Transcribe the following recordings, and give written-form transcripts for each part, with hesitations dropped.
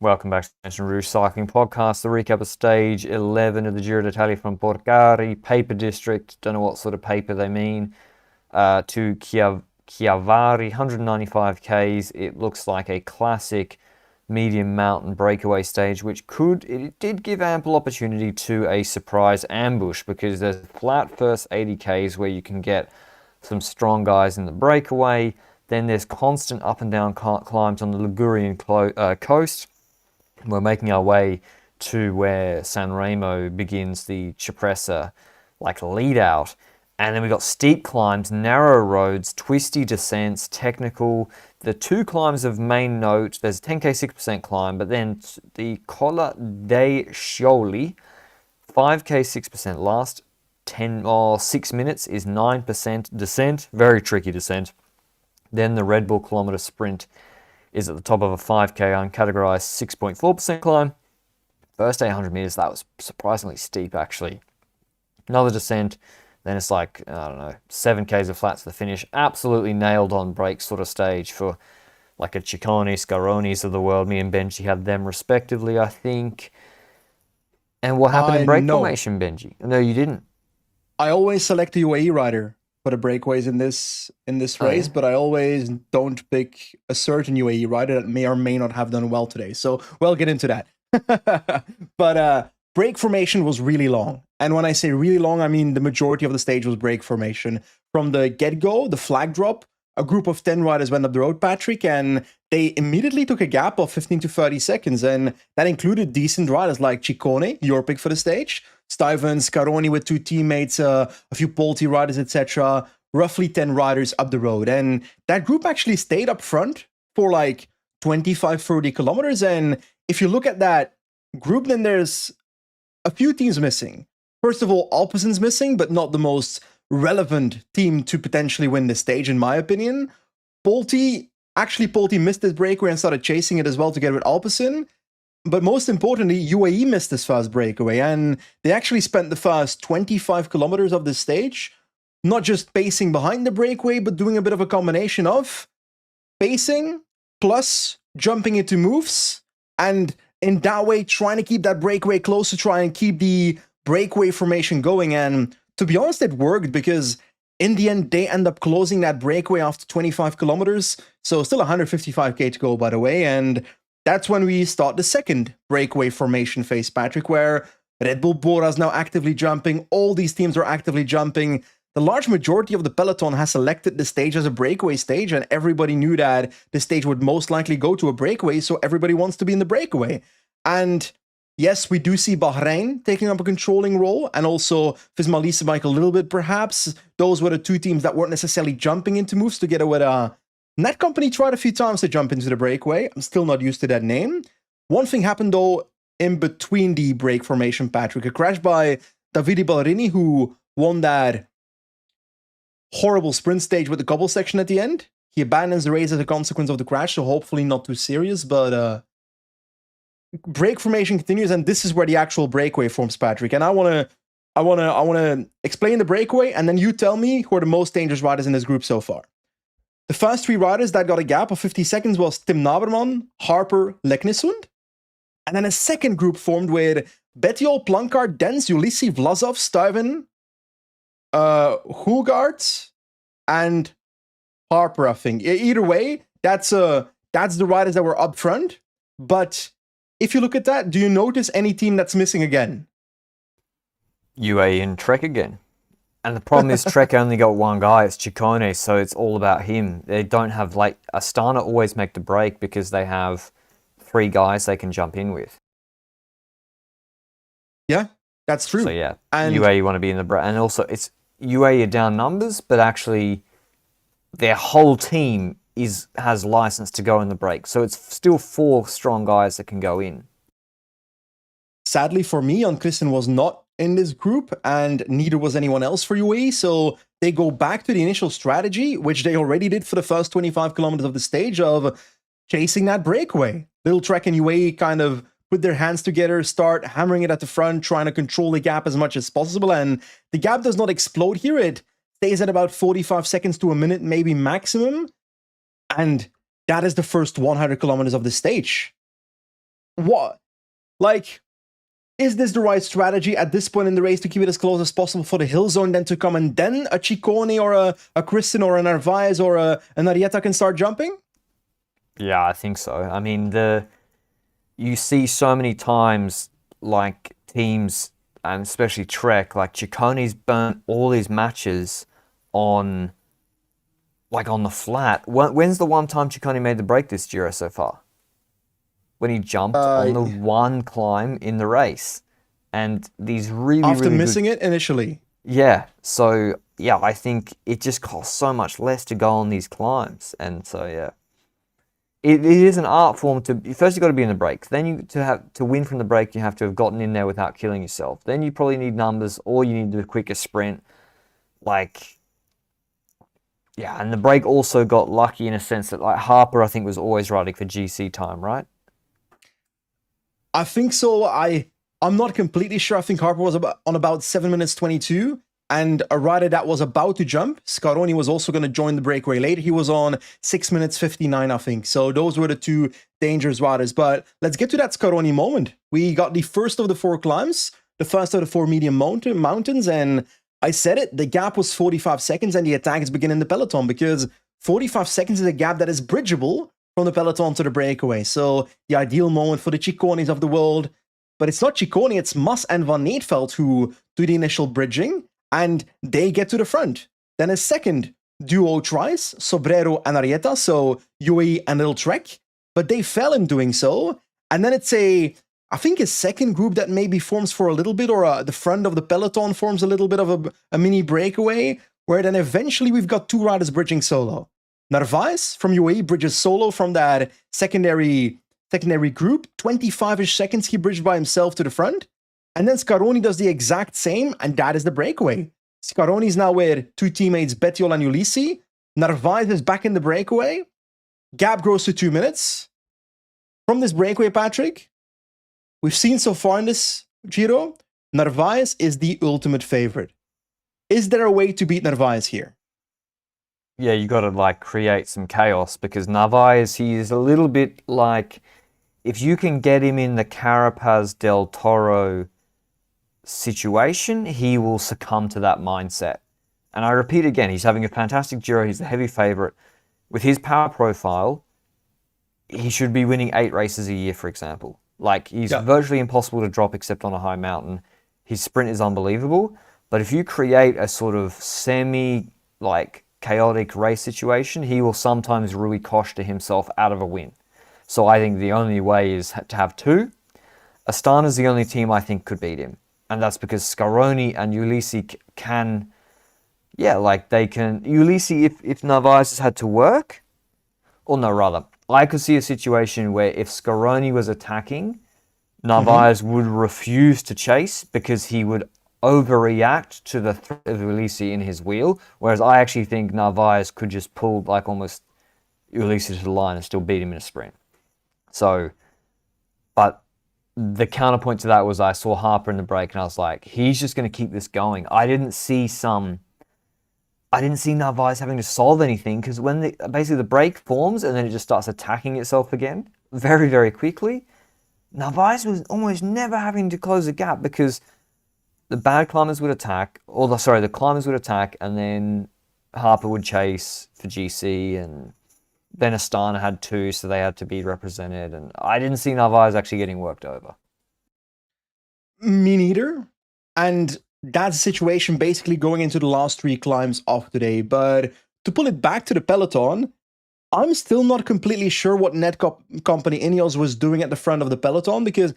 Welcome back to the Lanterne Rouge Cycling Podcast, the recap of stage 11 of the Giro d'Italia from Porcari, Paper District, don't know what sort of paper they mean, to Chiavari, 195 Ks. It looks like a classic medium mountain breakaway stage, it did give ample opportunity to a surprise ambush, because there's flat first 80 Ks where you can get some strong guys in the breakaway. Then there's constant up and down climbs on the Ligurian coast. We're making our way to where San Remo begins the Cipressa lead out, and then we got steep climbs, narrow roads, twisty descents, technical. The two climbs of main note, there's a 10k 6% climb, but then the Colla dei Scioli, 5k 6%, last 10 or 6 minutes is 9% descent, very tricky descent. Then the Red Bull kilometer sprint is at the top of a 5k uncategorized 6.4% climb. First 800 meters, that was surprisingly steep actually. Another descent, then it's I don't know, 7k's of flat to the finish. Absolutely nailed on break sort of stage for like a Ciccone, Scaronis of the world. Me and Benji had them respectively, I think. And what happened in break formation, Benji? No, you didn't. I always select the UAE rider for the breakaways in this race, yeah. but I always don't pick a certain UAE rider that may or may not have done well today. So we'll get into that. But break formation was really long. And when I say really long, I mean the majority of the stage was break formation. From the get-go, the flag drop, a group of 10 riders went up the road, Patrick, and they immediately took a gap of 15 to 30 seconds. And that included decent riders like Ciccone, your pick for the stage, Stuyven, Scaroni with two teammates, a few Polti riders, etc. Roughly 10 riders up the road. And that group actually stayed up front for 25, 30 kilometers. And if you look at that group, then there's a few teams missing. First of all, Alpecen's missing, but not the most relevant team to potentially win the stage, in my opinion. Polti missed his breakaway and started chasing it as well together with Alpecin. But most importantly, UAE missed his first breakaway, and they actually spent the first 25 kilometers of this stage not just pacing behind the breakaway, but doing a bit of a combination of pacing plus jumping into moves, and in that way trying to keep that breakaway close to try and keep the breakaway formation going. And to be honest, it worked, because in the end, they end up closing that breakaway after 25 kilometers. So still 155k to go, by the way. And that's when we start the second breakaway formation phase, Patrick, where Red Bull Bora is now actively jumping. All these teams are actively jumping. The large majority of the peloton has selected the stage as a breakaway stage, and everybody knew that the stage would most likely go to a breakaway, so everybody wants to be in the breakaway. And yes, we do see Bahrain taking up a controlling role, and also Visma Leasebike a little bit, perhaps. Those were the two teams that weren't necessarily jumping into moves together with Netcompany tried a few times to jump into the breakaway. I'm still not used to that name. One thing happened, though, in between the break formation, Patrick. A crash by Davide Ballerini, who won that horrible sprint stage with the cobble section at the end. He abandons the race as a consequence of the crash, so hopefully not too serious, but break formation continues, and this is where the actual breakaway forms, Patrick. And I want to explain the breakaway, and then you tell me who are the most dangerous riders in this group so far. The first three riders that got a gap of 50 seconds was Tim Naberman, Harper, Leknesund. And then a second group formed with Bettiol, Plancard, Dens, Ulissi, Vlasov, Stuyven, Hulgaard, and Harper, I think. Either way, that's the riders that were up front. But if you look at that, do you notice any team that's missing again? UAE and Trek again. And the problem is Trek only got one guy, it's Ciccone, so it's all about him. They don't have, Astana always make the break because they have 3 guys they can jump in with. Yeah, that's true. So yeah, and UAE want to be in the break. And also, it's UAE are down numbers, but actually their whole team has license to go in the break. So it's still 4 strong guys that can go in. Sadly for me, Jan Christen was not in this group, and neither was anyone else for UAE, so they go back to the initial strategy, which they already did for the first 25 kilometers of the stage, of chasing that breakaway. Little Trek and UAE kind of put their hands together, start hammering it at the front, trying to control the gap as much as possible, and the gap does not explode here. It stays at about 45 seconds to a minute, maybe maximum, and that is the first 100 kilometers of the stage. what, like, is this the right strategy at this point in the race to keep it as close as possible for the hill zone, then to come and then a Ciccone or a Kristen or a Narváez or an Arrieta can start jumping? Yeah, I think so. I mean, you see so many times, like, teams, and especially Trek, like, Ciccone's burnt all his matches on, like, on the flat. When's the one time Ciccone made the break this Giro so far? When he jumped on the one climb in the race. And these after missing it initially. Yeah, so, yeah, I think it just costs so much less to go on these climbs. And so, yeah. It is an art form to... First, you've got to be in the break. Then, to win from the break, you have to have gotten in there without killing yourself. Then you probably need numbers, or you need the quicker sprint. Like... Yeah, and the break also got lucky in a sense that, like, Harper, I think, was always riding for GC time, right? I think so. I'm not completely sure. I think Harper was on about 7 minutes 22, and a rider that was about to jump, Scaroni, was also going to join the breakaway later. He was on 6 minutes 59, I think. So those were the two dangerous riders. But let's get to that Scaroni moment. We got the first of the 4 climbs, the first of the 4 medium mountains, and I said it, the gap was 45 seconds and the attack is beginning the peloton, because 45 seconds is a gap that is bridgeable from the peloton to the breakaway. So the ideal moment for the Ciccones of the world. But it's not Ciccone, it's Mas and Van Neetveld who do the initial bridging, and they get to the front. Then a second duo tries, Sobrero and Arrieta, so UAE and Little Trek, but they fell in doing so. And then it's I think a second group that maybe forms for a little bit, or the front of the peloton forms a little bit of a mini breakaway, where then eventually we've got 2 riders bridging solo. Narváez from UAE bridges solo from that secondary group. 25-ish seconds he bridged by himself to the front. And then Scaroni does the exact same, and that is the breakaway. Scaroni's now with 2 teammates, Bettiol and Ulisi. Narváez is back in the breakaway. Gap grows to 2 minutes. From this breakaway, Patrick, we've seen so far in this Giro, Narváez is the ultimate favorite. Is there a way to beat Narváez here? Yeah, you got to, like, create some chaos, because Narváez, he is a little bit like, if you can get him in the Carapaz del Toro situation, he will succumb to that mindset. And I repeat again, he's having a fantastic Giro, he's the heavy favorite. With his power profile, he should be winning 8 races a year, for example. Like, he's virtually impossible to drop except on a high mountain. His sprint is unbelievable. But if you create a sort of like, chaotic race situation, he will sometimes really cost to himself out of a win. So I think the only way is to have 2. Astana's the only team I think could beat him. And that's because Scaroni and Ulisi can... Yeah, like, they can... Ulisi, if Narváez has had to work... Or no, rather, I could see a situation where if Scaroni was attacking, Narváez would refuse to chase because he would overreact to the threat of Ulisi in his wheel, whereas I actually think Narváez could just pull, like, almost Ulisi to the line and still beat him in a sprint. So, but the counterpoint to that was I saw Harper in the break and I was like, he's just going to keep this going. I didn't see Narváez having to solve anything, because when basically the break forms and then it just starts attacking itself again very, very quickly, Narváez was almost never having to close the gap, because the bad climbers would attack, the climbers would attack, and then Harper would chase for GC, and then Astana had 2, so they had to be represented, and I didn't see Narváez actually getting worked over. Me neither. And that's the situation basically going into the last 3 climbs of today. But to pull it back to the peloton, I'm still not completely sure what net company Ineos was doing at the front of the peloton, because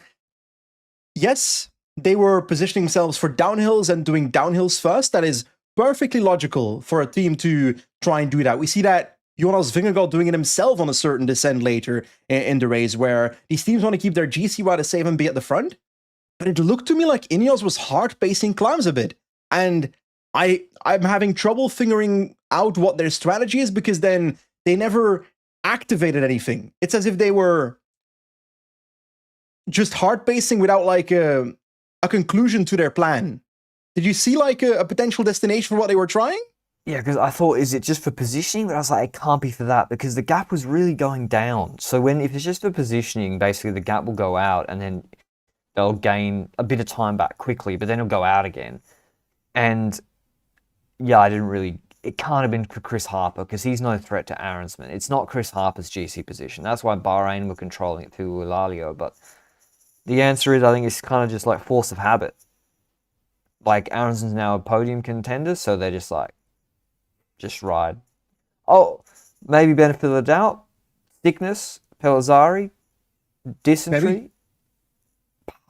yes, they were positioning themselves for downhills and doing downhills first. That is perfectly logical for a team to try and do that. We see that Jonas Vingegaard doing it himself on a certain descent later in the race, where these teams want to keep their GC riders safe and be at the front. But it looked to me like Ineos was hard pacing climbs a bit. And I'm having trouble figuring out what their strategy is, because then they never activated anything. It's as if they were just hard pacing without like a conclusion to their plan. Did you see like a potential destination for what they were trying? Yeah, because I thought, is it just for positioning? But I was like, it can't be for that because the gap was really going down. So if it's just for positioning, basically the gap will go out and then they'll gain a bit of time back quickly, but then it'll go out again. And yeah, I didn't really. It can't have been for Chris Harper because he's no threat to Aronsman. It's not Chris Harper's GC position. That's why Bahrain were controlling it through Eulalio. But the answer is, I think it's kind of just like force of habit. Like Aronsman's now a podium contender, so they're just like, just ride. Oh, maybe benefit of the doubt. Thickness, Pellizzari, dysentery, Maybe.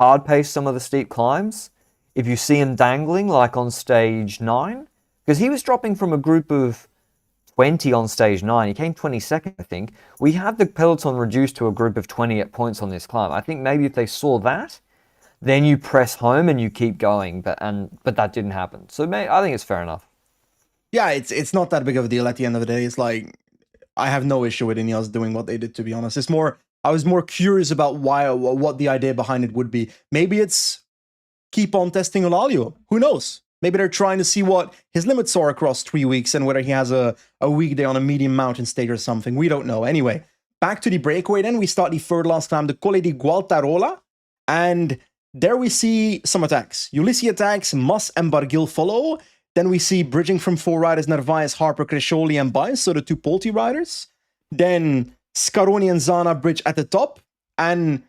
hard pace some of the steep climbs. If you see him dangling like on stage 9, because he was dropping from a group of 20 on stage 9, he came 22nd, I think. We had the peloton reduced to a group of 20 at points on this climb. I think maybe if they saw that, then you press home and you keep going, but that didn't happen. So I think it's fair enough. Yeah, it's not that big of a deal at the end of the day. It's like I have no issue with Ineos doing what they did, to be honest. It's more I was more curious about what the idea behind it would be. Maybe it's keep on testing Eulalio. Who knows? Maybe they're trying to see what his limits are across 3 weeks and whether he has a weekday on a medium mountain stage or something. We don't know. Anyway, back to the breakaway then. We start the third last climb, the Colle di Gualtarola. And there we see some attacks. Ulissi attacks, Mas and Barguil follow. Then we see bridging from 4 riders, Narváez, Harper, Crescioli, and Baez, so the 2 Polti riders. Then Scaroni and Zana bridge at the top. And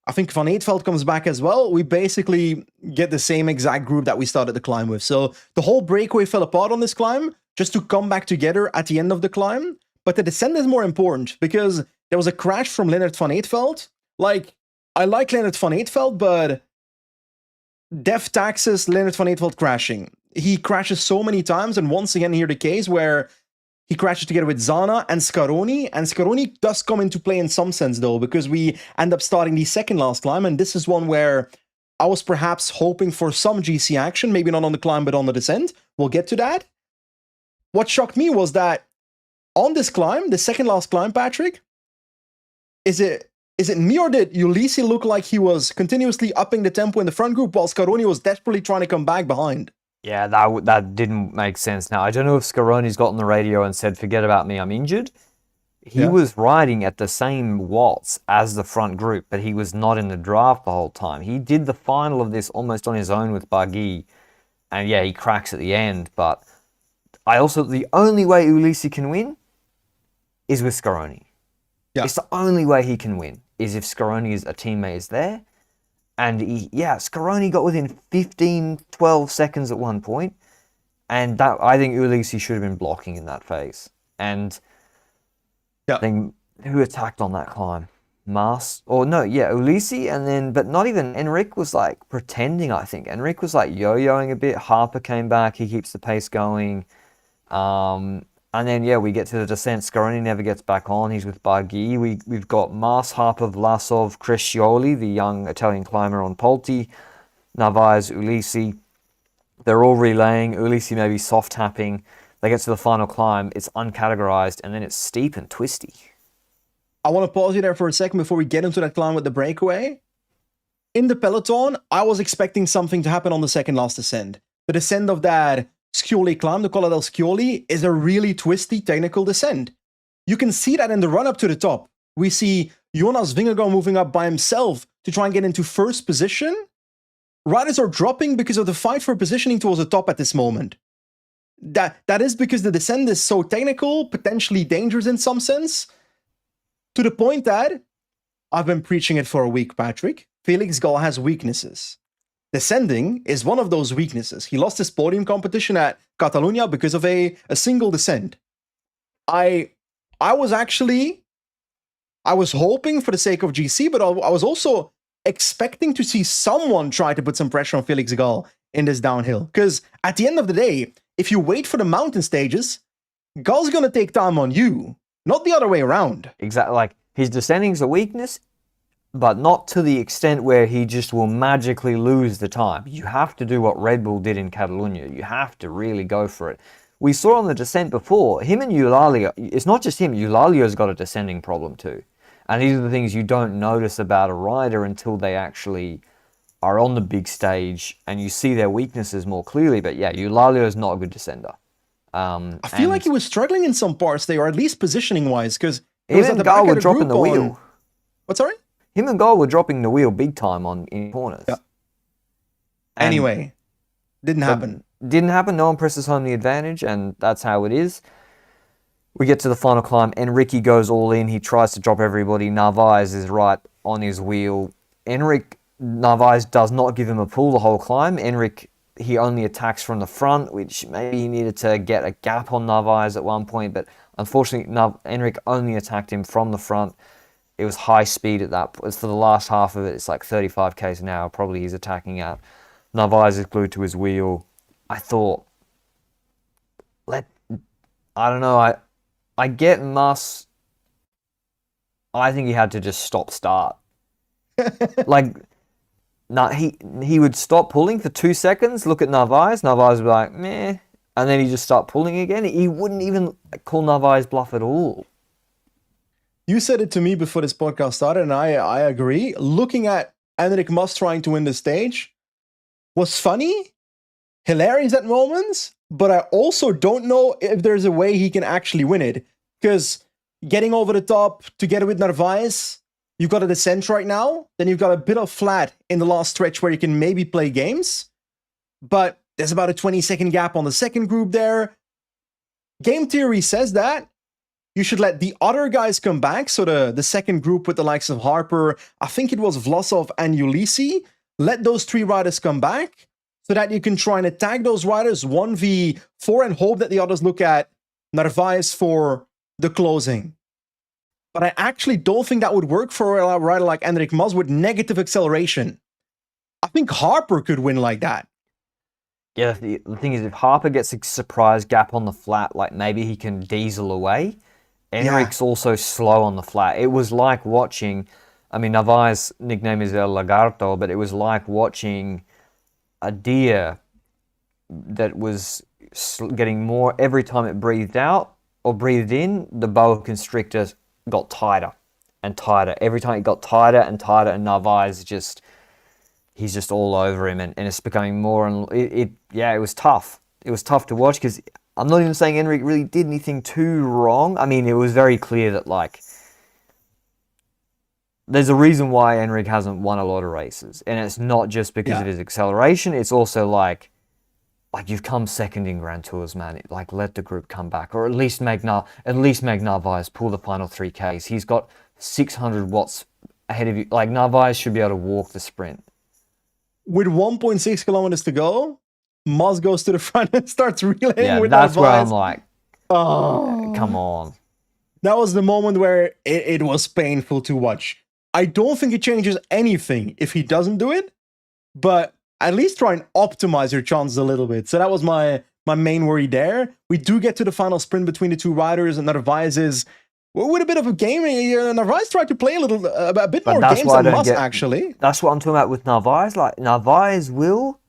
I think Van Eetveld comes back as well. We basically get the same exact group that we started the climb with. So the whole breakaway fell apart on this climb just to come back together at the end of the climb. But the descent is more important because there was a crash from Leonard Van Eetveld. Like, I like Leonard Van Eetveld, but Def taxes Leonard Van Eetveld crashing. He crashes so many times, and once again here the case where he crashes together with Zana and Scaroni does come into play in some sense though, because we end up starting the second last climb, and this is one where I was perhaps hoping for some GC action, maybe not on the climb but on the descent. We'll get to that. What shocked me was that on this climb, the second last climb, Patrick, is it me or did Ulissi look like he was continuously upping the tempo in the front group while Scaroni was desperately trying to come back behind? Yeah, that didn't make sense. Now, I don't know if Scaroni's got on the radio and said, forget about me, I'm injured. He was riding at the same watts as the front group, but he was not in the draft the whole time. He did the final of this almost on his own with Barguil, and yeah, he cracks at the end, but the only way Ulissi can win is with Scaroni. Yeah. It's the only way he can win, is if Scaroni's a teammate is there. And Scaroni got within 15, 12 seconds at one point. And that I think Ulissi should have been blocking in that phase. And I think who attacked on that climb? Ulissi, and then, but not even, Enric was like pretending, I think. Enric was like yo-yoing a bit. Harper came back, he keeps the pace going. And then, we get to the descent. Scaroni never gets back on. He's with Barguil. We've got Mas, Harper, Vlasov, Crescioli, the young Italian climber on Polti, Narváez, Ulissi. They're all relaying. Ulissi maybe soft tapping. They get to the final climb. It's uncategorized, and then it's steep and twisty. I want to pause you there for a second before we get into that climb with the breakaway. In the peloton, I was expecting something to happen on the second last descent. The descent of that Scioli climb, the Colla del Scioli, is a really twisty technical descent. You can see that in the run up to the top. We see Jonas Vingegaard moving up by himself to try and get into first position. Riders are dropping because of the fight for positioning towards the top at this moment. That is because the descent is so technical, potentially dangerous in some sense, to the point that I've been preaching it for a week, Patrick. Felix Gall has weaknesses. Descending is one of those weaknesses. He lost his podium competition at Catalunya because of a single descent. I was hoping for the sake of GC, but I was also expecting to see someone try to put some pressure on Felix Gall in this downhill. Because at the end of the day, if you wait for the mountain stages, Gall's going to take time on you, not the other way around. Exactly. Like, his descending's a weakness, but not to the extent where he just will magically lose the time. You have to do what Red Bull did in Catalunya. You have to really go for it. We saw on the descent before, him and Eulalio, it's not just him, Eulalio's got a descending problem too. And these are the things you don't notice about a rider until they actually are on the big stage and you see their weaknesses more clearly. But yeah, Eulalio is not a good descender. I feel like he was struggling in some parts there, or at least positioning-wise, because him and Gull were dropping the wheel. What, sorry? Him and Gull were dropping the wheel big time in corners. Yeah. Anyway, didn't happen. Didn't happen. No one presses home the advantage, and that's how it is. We get to the final climb. Enrique goes all in. He tries to drop everybody. Narváez is right on his wheel. Narváez does not give him a pull the whole climb. He only attacks from the front, which maybe he needed to get a gap on Narváez at one point, but unfortunately, Enrique only attacked him from the front. It was high speed at that point. For the last half of it, it's like 35 k's an hour. Probably he's attacking at. Narváez is glued to his wheel. I thought, I don't know. I get Muss. I think he had to just start. He would stop pulling for 2 seconds, look at Narváez. Narváez would be like, meh. And then he'd just start pulling again. He wouldn't even call Narváez bluff at all. You said it to me before this podcast started, and I agree. Looking at Enric Mas trying to win the stage was funny, hilarious at moments, but I also don't know if there's a way he can actually win it. Because getting over the top together with Narváez, you've got a descent right now, then you've got a bit of flat in the last stretch where you can maybe play games, but there's about a 20-second gap on the second group there. Game theory says that you should let the other guys come back, so the second group with the likes of Harper, I think it was Vlasov and Ulisi, let those 3 riders come back so that you can try and attack those riders 1v4 and hope that the others look at Narváez for the closing. But I actually don't think that would work for a rider like Enric Mas with negative acceleration. I think Harper could win like that. Yeah, the thing is, if Harper gets a surprise gap on the flat, like maybe he can diesel away. Enric's also slow on the flat. It was like watching, Narváez's nickname is El Lagarto, but it was like watching a deer that was getting more every time it breathed out or breathed in, the boa constrictor got tighter and tighter. Every time it got tighter and tighter, and Narváez he's just all over him, and it's becoming more, and it was tough. It was tough to watch, because I'm not even saying Enric really did anything too wrong. It was very clear that, there's a reason why Enric hasn't won a lot of races, and it's not just because of his acceleration. It's also you've come second in Grand Tours, man. Let the group come back, or at least make Narváez pull the final 3Ks. He's got 600 watts ahead of you. Narváez should be able to walk the sprint. With 1.6 kilometers to go, Mas goes to the front and starts relaying with Narváez. That's where I'm like, oh, come on. That was the moment where it was painful to watch. I don't think it changes anything if he doesn't do it, but at least try and optimize your chances a little bit. So that was my main worry there. We do get to the final sprint between the 2 riders, and Narváez is with a bit of a game. Narváez tried to play a bit more games than Mas, actually. That's what I'm talking about with Narváez. Narváez will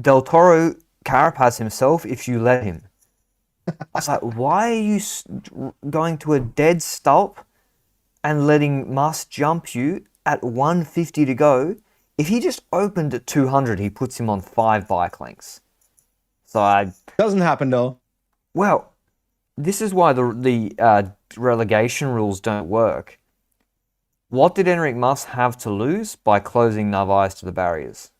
Del Toro Carapaz himself if you let him. I was like, why are you going to a dead stop and letting Mas jump you at 150 to go? If he just opened at 200, he puts him on 5 bike lengths. Doesn't happen, though. Well, this is why the relegation rules don't work. What did Enric Mas have to lose by closing Narváez to the barriers?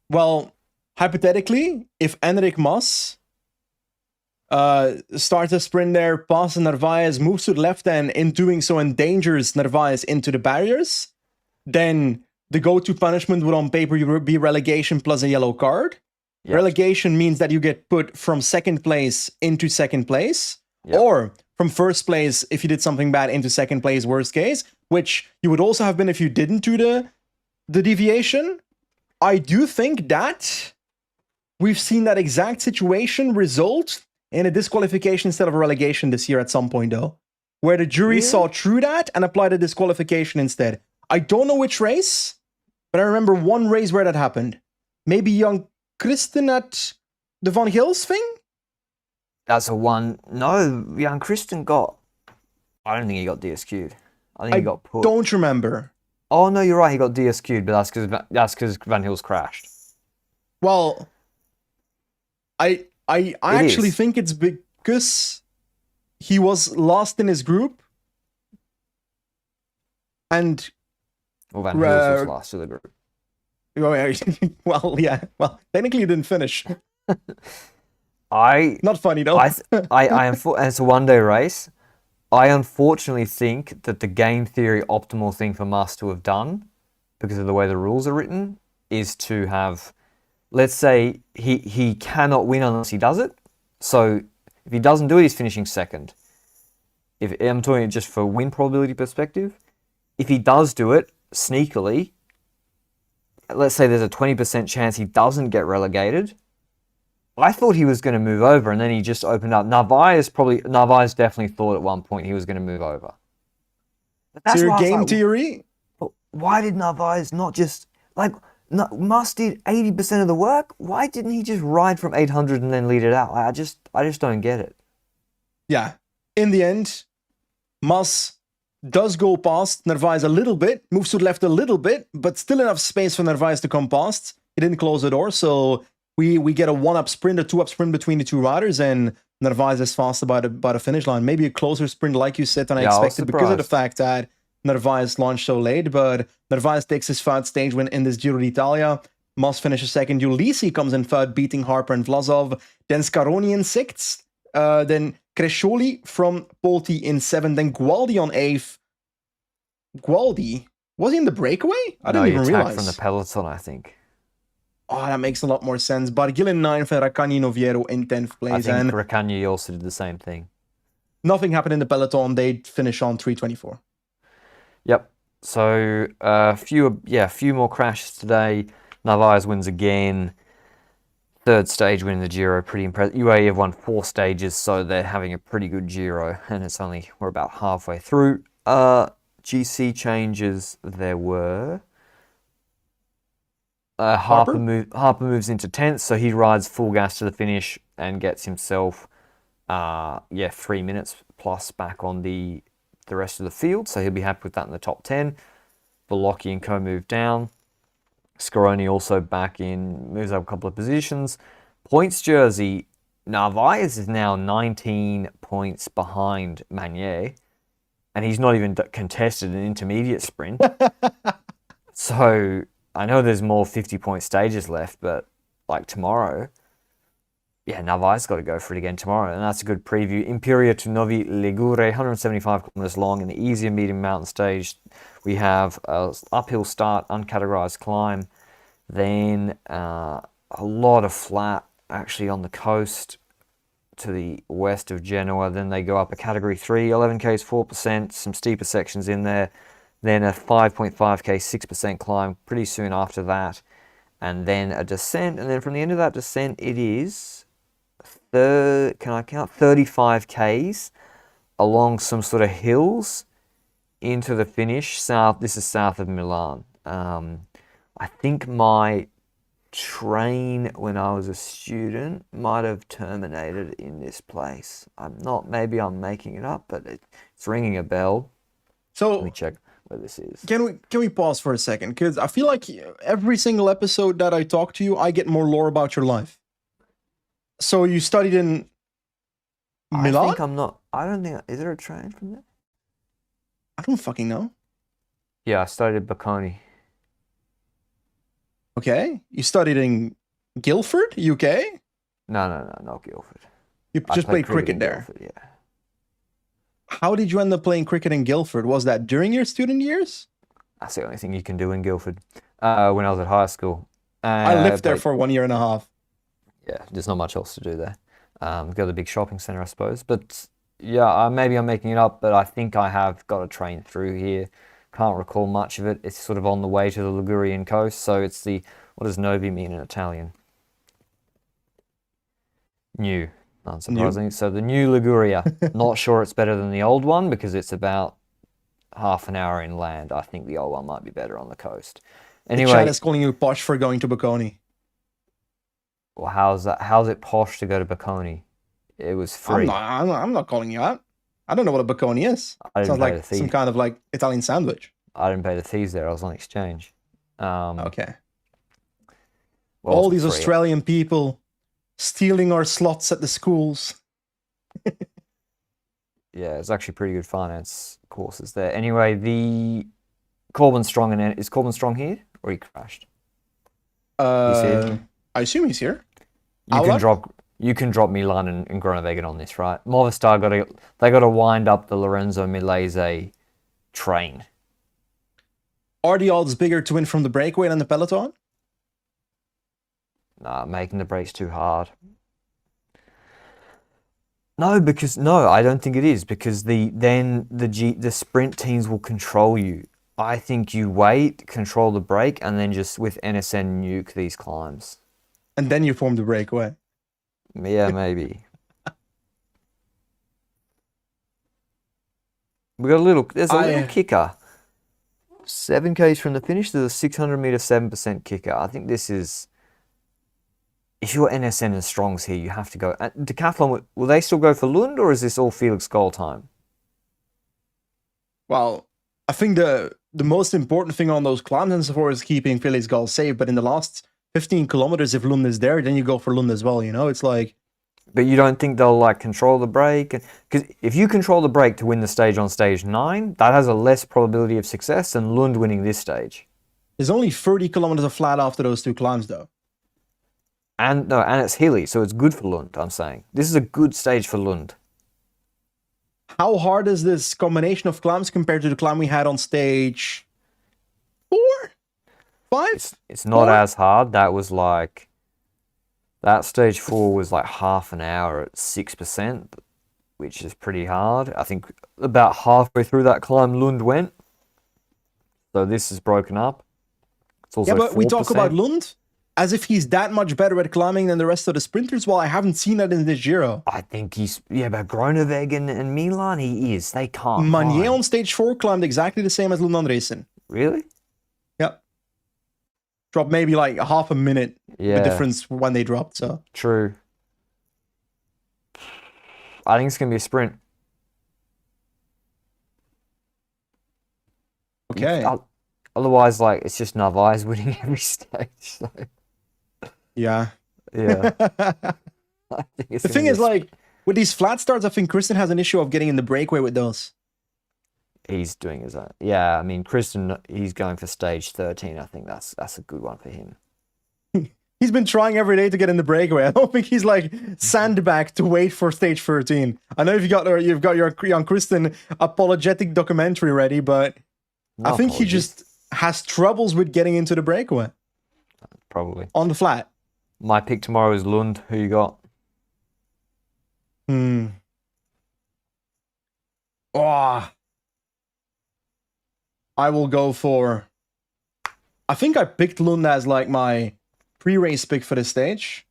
Well, hypothetically, if Enric Mas starts a sprint there, passes Narváez, moves to the left, and in doing so endangers Narváez into the barriers, then the go-to punishment would on paper be relegation plus a yellow card. Yep. Relegation means that you get put from second place into second place, or from first place, if you did something bad, into second place, worst case, which you would also have been if you didn't do the deviation. I do think that we've seen that exact situation result in a disqualification instead of a relegation this year at some point, though, where the jury saw through that and applied a disqualification instead. I don't know which race, but I remember one race where that happened. Maybe young Kristen at the Van Gils thing? That's a one. No, young Kristen got... I don't think he got DSQ'd. I think he got put. Don't remember. Oh, no, you're right. He got DSQ'd, but that's because Van Gils crashed. Well, I I actually think it's because he was last in his group, and Van Hills was last of the group. Well, yeah. Well, technically, he didn't finish. Not funny though. And it's a one-day race. I unfortunately think that the game theory optimal thing for Musk to have done, because of the way the rules are written, is to have, let's say he cannot win unless he does it. So if he doesn't do it, he's finishing second. If I'm talking just for win probability perspective, if he does do it sneakily, let's say there's a 20% chance he doesn't get relegated. I thought he was going to move over, and then he just opened up. Narváez definitely thought at one point he was going to move over. So your game theory? Why did Narváez not just, Musk did 80% of the work? Why didn't he just ride from 800 and then lead it out? I just don't get it. Yeah. In the end, Musk does go past Narváez a little bit, moves to the left a little bit, but still enough space for Narváez to come past. He didn't close the door, so we get a 1-up sprint, a 2-up sprint between the two riders, and Narváez is faster by the finish line. Maybe a closer sprint, like you said, than I expected because of the fact that Narváez launched so late. But Narváez takes his third stage win in this Giro d'Italia. Must finishes second. Ulisi comes in third, beating Harper and Vlasov. Then Scaroni in sixth. Then Crescioli from Polti in seventh. Then Gualdi on eighth. Gualdi? Was he in the breakaway? I didn't even realize. From the peloton, I think. Oh, that makes a lot more sense. Barguil in 9th and Raccagni Noviero in 10th place. I think Raccagni also did the same thing. Nothing happened in the peloton. They finish on 3:24. Yep. So a few more crashes today. Narváez wins again. Third stage win in the Giro, pretty impressive. UAE have won 4 stages, so they're having a pretty good Giro, and we're about halfway through. GC changes there were. Harper moves into 10th, so he rides full gas to the finish and gets himself 3 minutes plus back on the rest of the field, so he'll be happy with that in the top 10. Velocchi and co move down. Scaroni also back in, moves up a couple of positions. Points jersey, Narváez is now 19 points behind Magnier, and he's not even contested an intermediate sprint. So I know there's more 50-point stages left, but like tomorrow, Narváez got to go for it again tomorrow, and that's a good preview. Imperia to Novi Ligure, 175 kilometers long in the easier medium mountain stage. We have an uphill start, uncategorized climb, then a lot of flat actually on the coast to the west of Genoa. Then they go up a category 3, 11Ks, 4%, some steeper sections in there. Then a 5.5K, 6% climb pretty soon after that. And then a descent. And then from the end of that descent, it is, 35Ks along some sort of hills into the finish. This is south of Milan. I think my train when I was a student might have terminated in this place. Maybe I'm making it up, but it's ringing a bell. So let me check where this is. Can we pause for a second? Because I feel like every single episode that I talk to you, I get more lore about your life. So you studied in Milan? I don't think, is there a train from there? I don't fucking know. Yeah, I studied at Bocconi. Okay. You studied in Guildford, UK? No, not Guildford. You just played cricket there? Guildford, yeah. How did you end up playing cricket in Guildford? Was that during your student years? That's the only thing you can do in Guildford. When I was at high school. I lived there for 1 year and a half. Yeah, there's not much else to do there. Go to the big shopping centre, I suppose. But yeah, maybe I'm making it up, but I think I have got a train through here. Can't recall much of it. It's sort of on the way to the Ligurian coast, so it's what does Novi mean in Italian? New, unsurprisingly. So the new Liguria. Not sure it's better than the old one because it's about half an hour inland. I think the old one might be better on the coast. Anyway, the chat is calling you posh for going to Bocconi. Well, how's it posh to go to Bocconi? It was free. I'm not calling you out. I don't know what a Bocconi is. Sounds like some kind of like Italian sandwich. I didn't pay the fees there. I was on exchange. Okay. All these Australian people stealing our slots at the schools. Yeah, it's actually pretty good finance courses there. Anyway, the Corbin Strong is Corbin Strong here or he crashed? He's here. I assume he's here. You can drop Milan and Groenewegen on this, right? Movistar gotta wind up the Lorenzo Milese train. Are the odds bigger to win from the breakaway than the peloton? Nah, making the breaks too hard. No, I don't think it is because the sprint teams will control you. I think you wait, control the break, and then just with NSN nuke these climbs. And then you form the breakaway. Yeah, maybe. There's a little kicker. 7Ks from the finish, there's a 600 meter 7% kicker. I think this is, if you're NSN and Strongs here, you have to go. Decathlon, will they still go for Lund, or is this all Felix goal time? Well, I think the most important thing on those climbs and so forth is keeping Felix Gall safe. But in the last 15 kilometers, if Lund is there, then you go for Lund as well. You know, it's like. But you don't think they'll like control the break? Because if you control the break to win the stage on stage 9, that has a less probability of success than Lund winning this stage. There's only 30 kilometers of flat after those two climbs, though. And it's hilly, so it's good for Lund, I'm saying. This is a good stage for Lund. How hard is this combination of climbs compared to the climb we had on stage 4? 5? It's not as hard. That stage 4 was like half an hour at 6%, which is pretty hard. I think about halfway through that climb, Lund went. So this is broken up. It's also but 4%. we talk about Lund as if he's that much better at climbing than the rest of the sprinters. Well, I haven't seen that in this Giro. I think but Groenewegen and Milan, he is. They can't. Manier on stage 4 climbed exactly the same as Lund Andresen. Really? Yep. Dropped maybe like a half a minute. Yeah. The difference when they dropped. So true. I think it's gonna be a sprint. Okay. Otherwise, like it's just Narváez winning every stage. So. Yeah. Yeah. The thing is, like with these flat starts, I think Kristen has an issue of getting in the breakaway with those. He's doing his own. Yeah, I mean, Kristen, he's going for stage 13. I think that's a good one for him. He's been trying every day to get in the breakaway. I don't think he's like sandbagged to wait for stage 13. I know you've got your Young Kristen apologetic documentary ready, but I think he just has troubles with getting into the breakaway. Probably. On the flat. My pick tomorrow is Lund. Who you got? Oh. I will go for... I think I picked Lund as like my pre-race pick for this stage.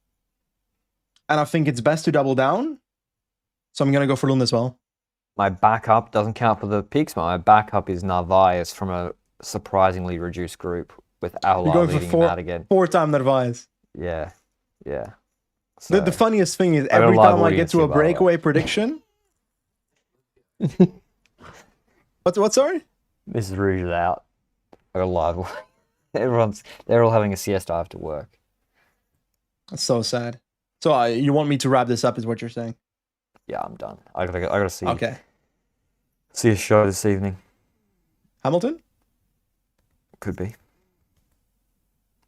And I think it's best to double down. So I'm going to go for Lund as well. My backup doesn't count for the picks, but my backup is Narváez from a surprisingly reduced group with Aular leading him out again. 4-time Narváez. Yeah. So, the funniest thing is every time I get to a breakaway prediction... What, sorry? Mrs. Rouge is out. I got a live. They're all having a siesta after work. That's so sad. So you want me to wrap this up, is what you're saying? Yeah, I'm done. I gotta see. Okay. See a show this evening. Hamilton? Could be.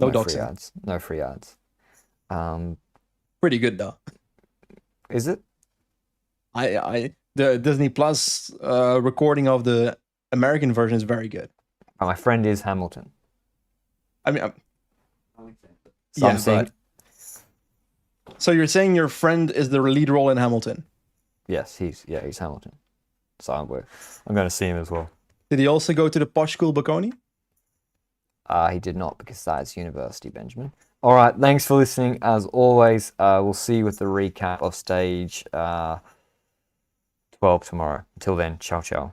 No free ads. No free ads. Pretty good though. Is it? The Disney Plus recording of the American version is very good. My friend is Hamilton. I mean, so you're saying your friend is the lead role in Hamilton? Yes, he's Hamilton. So I'm going to see him as well. Did he also go to the posh school Bocconi? He did not, because that's university, Benjamin. All right, thanks for listening. As always, we'll see you with the recap of stage 12 tomorrow. Until then, ciao, ciao.